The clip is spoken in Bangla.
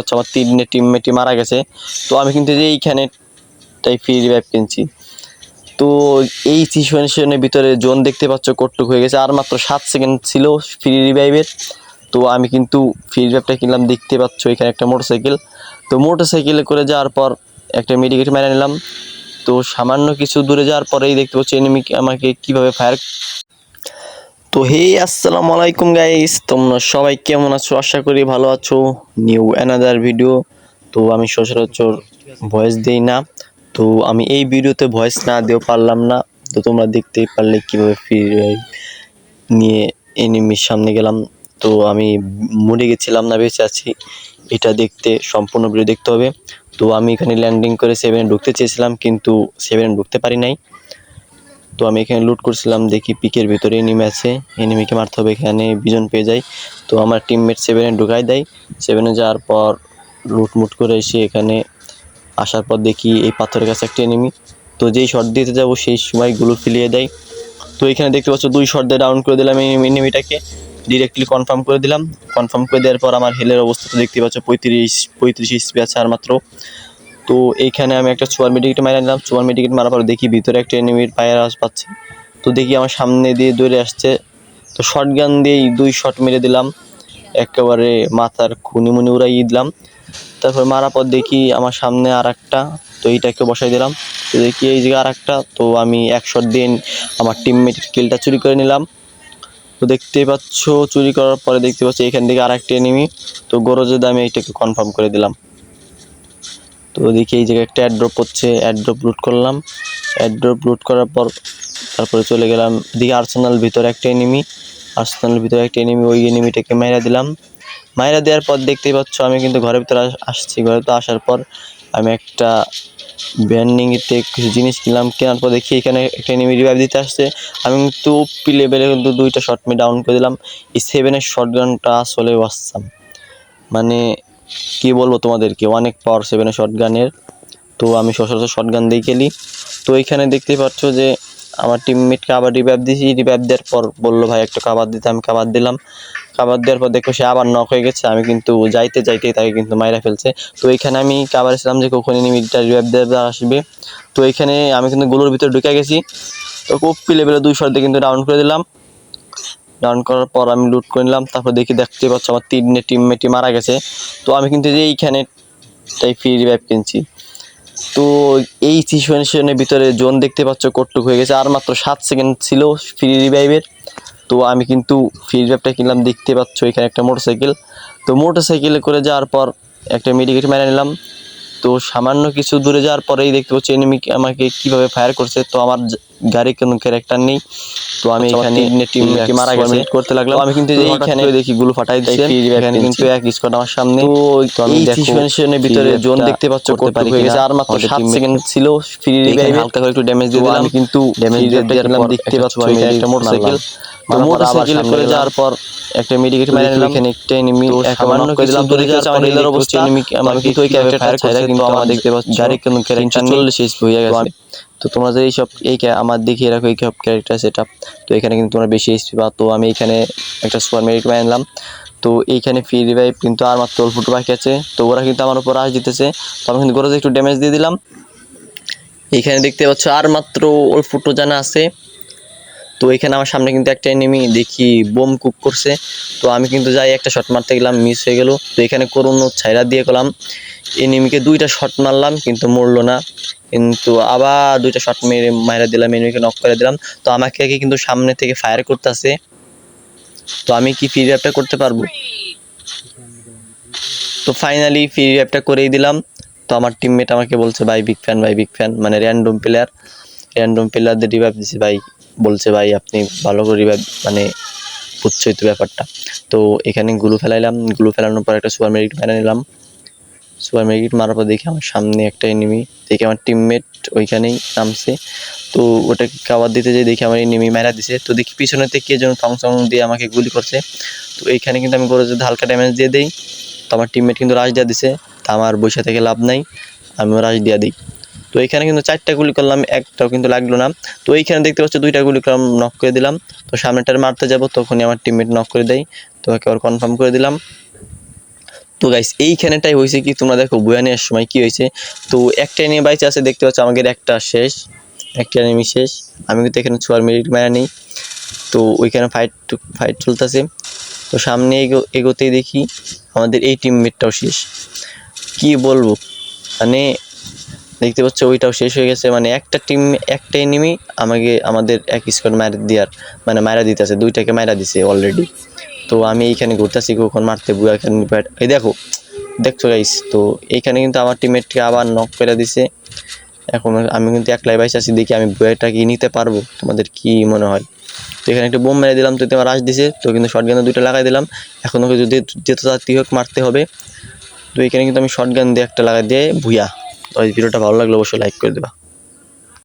হচ্ছে আমার 3 টিমমেটই মারা গেছে। তো আমি কিন্তু যে এইখানে তাই ফ্রি রিভাইভ কিনছি। তো এই সিচুয়েশনের ভিতরে জোন দেখতে পাচ্ছ কটুক হয়ে গেছে, আর মাত্র 7 সেকেন্ড ছিল ফ্রি রিভাইভের। তো আমি কিন্তু ফ্রি রিভাইভটা কিনলাম, দেখতে পাচ্ছ এখানে একটা মোটরসাইকেল। তো মোটরসাইকেলে করে যাওয়ার পর একটা মেডিকেট মেরে নিলাম। তো সামান্য কিছু দূরে যাওয়ার পরেই দেখতে পাচ্ছি এনিমি আমাকে কীভাবে ফায়ার। তো হে আসসালামু আলাইকুম গাইস, তোমরা সবাই কেমন আছো? আশা করি ভালো আছো। New another video. তো আমি সচরাচর ভয়েস দিই না, তো আমি এই ভিডিওতে ভয়েস না দিয়েও পারলাম না। তো তোমরা দেখতেই পারলে কীভাবে ফ্রি নিয়ে এনিমির সামনে গেলাম। তো আমি মরে গেছিলাম না বেঁচে আছি, এটা দেখতে সম্পূর্ণ ভিডিও দেখতে হবে। তো আমি এখানে ল্যান্ডিং করে 7-এ ঢুকতে চেয়েছিলাম, কিন্তু 7-এ ঢুকতে পারি নাই। তো আমি এখানে লুট করছিলাম, দেখি পিকের ভিতরে এনিমি আছে, এনিমিকে মারতে হবে, এখানে বিজন পেয়ে যাই। তো আমার টিমমেট 7-এ ঢুকাই দেয়। 7-এ যাওয়ার পর লুটমুট করে এসে এখানে আসার পর দেখি এই পাথরের কাছে একটা এনিমি। তো যেই শট দিতে যাব সেই সময় গুলো ফিলিয়ে দেয়। তো এখানে দেখতে পাচ্ছ 2 শট দিয়ে ডাউন করে দিলাম এনিমিটাকে, ডিরেক্টলি কনফার্ম করে দিলাম। কনফার্ম করে দেওয়ার পর আমার হেলের অবস্থা তো দেখতে পাচ্ছ 35 এইচপি আছে আর মাত্র। তো এইখানে আমি একটা সুপার মেডিকেট মারা নিলাম। সুপার মেডিকেট মারার পর দেখি ভিতরে একটা এনিমির পায়ের আওয়াজ পাচ্ছি। তো দেখি আমার সামনে দিয়ে দৌড়ে আসছে। তো শটগান দিয়েই 2 শট মেরে দিলাম, একেবারে মাথার খুনিমুনি উড়াইয়ে দিলাম। তারপর মারার পর দেখি আমার সামনে আর একটা, তো এইটাকে বসাই দিলাম। তো দেখি এই জায়গায় আর একটা, তো আমি 1 শট দিয়ে আমার টিমমেটের কিলটা চুরি করে নিলাম। তো দেখতেই পাচ্ছ চুরি করার পরে দেখতে পাচ্ছ এখান থেকে আর একটা এনিমি। তো গরজে দামে এইটাকে কনফার্ম করে দিলাম। তো দেখি এই জায়গায় একটা অ্যাড্রপ হচ্ছে, অ্যাড্রপ লুট করলাম। অ্যাড্রপ লুট করার পর তারপরে চলে গেলাম দিকে আর্সেনাল ভিতরে একটা এনিমি, আর্সেনালের ভিতরে একটা এনিমি, ওই এনিমিটাকে মাইরা দিলাম। মাইরা দেওয়ার পর দেখতেই পাচ্ছ আমি কিন্তু ঘরের ভিতরে আসছি। ঘরে তো আসার পর আমি একটা ব্যান্ডিংতে কিছু জিনিস কিনলাম, কেনার পর দেখি এখানে একটা এনিমি রিভাইভ দিতে আসছে। আমি কিন্তু পি লেভেলে কিন্তু 2টা শট মেরে ডাউন করে দিলাম। এই 7-এর শটগানটা আসলে ওয়াসাম, মানে কি বলবো তোমাদেরকে, অনেক পাওয়ার 7-এর শটগানের। তো আমি সচরাচর শটগান দিয়ে খেলি। তো এইখানে দেখতেই পাচ্ছ যে আমার টিমমেটকে আবার রিভাইভ দিয়েছি। রিভাইভ দেওয়ার পর বললো ভাই একটা কাবার দিতে, আমি কাবার দিলাম। কাবার দেওয়ার পর দেখো সে আবার নক হয়ে গেছে, আমি কিন্তু যাইতেই তাকে কিন্তু মাইরা ফেলছে। তো এইখানে আমি কাবার ছিলাম যে কখন এনিমিটা রিভাইভ দেওয়া আসবে। তো এইখানে আমি কিন্তু গোলোর ভিতরে ঢুকে গেছি। তো কপি লেভেলে 2 শট দিয়ে কিন্তু ডাউন করে দিলাম। ডাউন করার পর আমি লুট করে নিলাম। তারপর দেখতে পাচ্ছ আমার 3 টিমমেটই মারা গেছে। তো আমি কিন্তু যে এইখানে তাই ফ্রি রিভাইভ কিনছি। তো এই সিচুয়েশনের ভিতরে জোন দেখতে পাচ্ছ কটুক হয়ে গেছে, আর মাত্র 7 সেকেন্ড ছিল ফ্রি রিভাইভের। তো আমি কিন্তু ফ্রি রিভাইভটা কিনলাম, দেখতে পাচ্ছ এখানে একটা মোটরসাইকেল। তো মোটরসাইকেলে করে যাওয়ার পর একটা মেডিকেট মেরে নিলাম। তো সামান্য কিছু দূরে যাওয়ার পরেই দেখতে পাচ্ছি এনিমি আমাকে কীভাবে ফায়ার করছে। তো আমার গাড়ি কোনো ক্যারেক্টার নেই। তো আমি এখানে টিমমেটই মারা গেছে করতে লাগলাম। আমি কিন্তু যে এইখানে দেখি গুলো ফাটাই দিচ্ছে, এখানে কিন্তু এক স্কোয়াড আমার সামনে। তো এই সিচুয়েশনের ভিতরে জোন দেখতে পাচ্ছ কটুক হয়ে গেছে, আর মাত্র 7 সেকেন্ড ছিল ফ্রি রিভাইভে। হালকা করে একটু ড্যামেজ দিয়ে দিলাম। আমি কিন্তু ড্যামেজ দিলাম, দেখতে পাচ্ছ এখানে একটা মোটরসাইকেল। তো মোটরসাইকেলে করে যাওয়ার পর একটা মেডিকেট মেরে নিলাম। এখানে একটা এনিমি সামান্য কিছু দূরে যাওয়ার পর হেলের অবস্থা এনিমি আমি কিন্তু ওই ক্যারেক্টারটা ছাইরা কিন্তু আমার দেখতে পাচ্ছি গাড়ি কোনো ক্যারেক্টার 40 এইচপি হয়ে গেছে। তো তোমরা যে এইসব আমার দেখে রাখো এই সব ক্যারেক্টার সেটআপ। তো এখানে কিন্তু তোমরা বেশি এইচপি পাও। তো আমি এখানে একটা সুপার মেডিকেট মেরে নিলাম। তো এইখানে ফ্রি রিভাইভ কিন্তু আর মাত্র অল্প বাকি আছে। তো ওরা কিন্তু আমার উপর আশ দিতেছে। তো আমি কিন্তু গরজে একটু ড্যামেজ দিয়ে দিলাম। এইখানে দেখতে পাচ্ছ আর মাত্র অল্প জানা আছে। তো এখানে আমার সামনে কিন্তু একটা এনিমি দেখি বোম কুক করছে। তো আমি কিন্তু যাই একটা শট মারতে গেলাম, মিস হয়ে গেল। তো এখানে করুন ছাইরা দিয়ে গেলাম, এনিমিকে 2টা শট মারলাম কিন্তু মরলো না। কিন্তু আবার 2টা শট মাইরা দিলাম, এনিমিকে নক করে দিলাম। তো আমাকে কিন্তু সামনে থেকে ফায়ার করতেছে। তো আমি কি ফ্রি রিভাইভটা করতে পারবো? তো ফাইনালি ফ্রি রিভাইভটা করেই দিলাম। তো আমার টিমমেট আমাকে বলছে ভাই বিগ ফ্যান, মানে র্যান্ডম প্লেয়ারদের রিভাইভ দিছে ভাই। বলছে ভাই আপনি ভালো করে রিভাইভ, মানে বুঝছই তো ব্যাপারটা। তো এখানে গুলো ফেলাইলাম, গুলো ফেলানোর পর একটা সুপার মেডিকেট মেরে নিলাম। সুপার মেডিকেট মারার পর দেখি আমার সামনে একটা এনিমি, দেখি আমার টিমমেট ওইখানেই নামছে। তো ওটাকে কাভার দিতে যেয়ে দেখি আমার এনিমি মারা দিছে। তো দেখি পিছনে থেকে কে যেন থং দিয়ে আমাকে গুলি করছে। তো এইখানে কিন্তু আমি করে যদি হালকা ড্যামেজ দিয়ে দিই, তো আমার টিমমেট কিন্তু রাশ দিয়ে দিছে। তা আমার বসে থেকে লাভ নাই, আমিও রাশ দিয়ে দিই। তো এইখানে কিন্তু 4টা গুলি করলাম, একটাও কিন্তু লাগলো না। তো এইখানে দেখতে পাচ্ছ 2টা গুলি করলাম, নক করে দিলাম। তো সামনেটার মারতে যাব তখনই আমার টিমমেট নক করে দেয়। তো একেবারে কনফার্ম করে দিলাম। তো গাইস এইখানেটাই হয়েছে কি, তোমরা দেখো বুয়া নেওয়ার সময় কি হয়েছে। তো একটা এনিমি বাইচে আছে, দেখতে পাচ্ছ আমাদের একটা শেষ, একটা এনিমি শেষ। আমি কিন্তু এখানে ছোয়ার মিনিট মারা নেই। তো ওইখানে ফাইট চলতেছে। তো সামনে এগোতেই দেখি আমাদের এই টিমমেটটাও শেষ। কি বলবো, মানে দেখতে পাচ্ছ ওইটাও শেষ হয়ে গেছে। মানে একটা এনিমি আমাদের এক স্কোয়াড মারা দিতেছে, দুইটাকে মারা দিছে অলরেডি। তো আমি এইখানে ঘুরতেছি কখন মারতে বুয়া এখানে, এই দেখছো গাইস। তো এইখানে কিন্তু আমার টিমমেটকে আবার নক করে দিছে। এখন আমি কিন্তু একলাই বাইসে আছি, দেখি আমি বুয়াটা কি নিতে পারবো, তোমাদের কি মনে হয়। তো এখানে একটা বোম মেরে দিলাম, তো আমার রাশ দিছে। তো কিন্তু শটগানে দুইটা লাগাই দিলাম। এখন ওকে যদি যেতে চাচ্ছি হোক মারতে হবে। তো এখানে কিন্তু আমি শটগান দিয়ে একটা লাগাই দিয়ে ভুইয়া। তো এই ভিডিওটা ভালো লাগলে অবশ্যই লাইক করে দেবা।